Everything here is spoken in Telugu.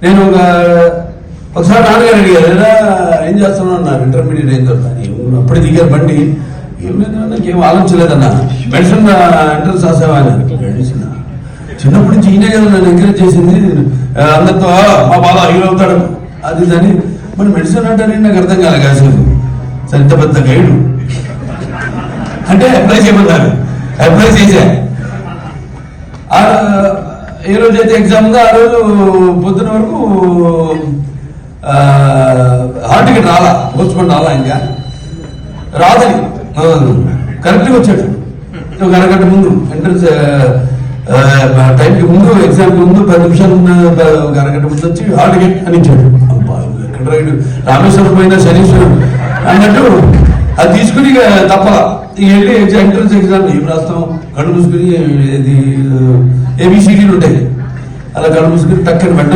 నేను ఒకసారి నాన్నగారు అడిగారు, ఎలా ఏం చేస్తున్నాను అన్నారు, ఇంటర్మీడియట్ అయిన తర్వాత. అప్పుడు దిగారు బండి, ఏం లేదు నాకేం ఆలోచించలేదన్నా, మెడిసిన్ ఎంట్రన్స్ రాసావా అని. మెడిసిన్ చిన్నప్పటి నుంచి ఈయనే కదా నన్ను ఎంకరేజ్ చేసింది, అందరితో మా బాబా హీరో అవుతాడు అది అని. మరి మెడిసిన్ అంటారని నాకు అర్థం కాలే కాదు. సరే ఇంత పెద్ద గైడు అంటే అప్లై చేయమన్నారు, అప్లై చేశా. ఏ రోజు అయితే ఎగ్జామ్ ఉందో ఆ రోజు పొద్దున వరకు హాల్ టికెట్ రాలా, పోస్ట్పోన్ రాలా, ఇంకా రాదని కరెక్ట్గా వచ్చాడు. ఒక అరగంట ముందు ఎంట్రన్స్ టైంకి ముందు, ఎగ్జామ్కి ముందు 10 నిమిషాలు ఒక అరగంట ముందు వచ్చి హాల్ టికెట్ అని ఇచ్చాడు. ఎక్కడ రైడు, రామేశ్వరం పోయినా శనీశ్వరం అన్నట్టు అది తీసుకుని ఇక తప్పలా వెళ్ళి ఎంట్రన్స్ ఎగ్జామ్ ఏం రాస్తాం, కళ్ళు మూసుకుని ఏబిసిడీలు ఉంటాయి, అలా కళ్ళు మూసుకుని టక్కని వెంటనే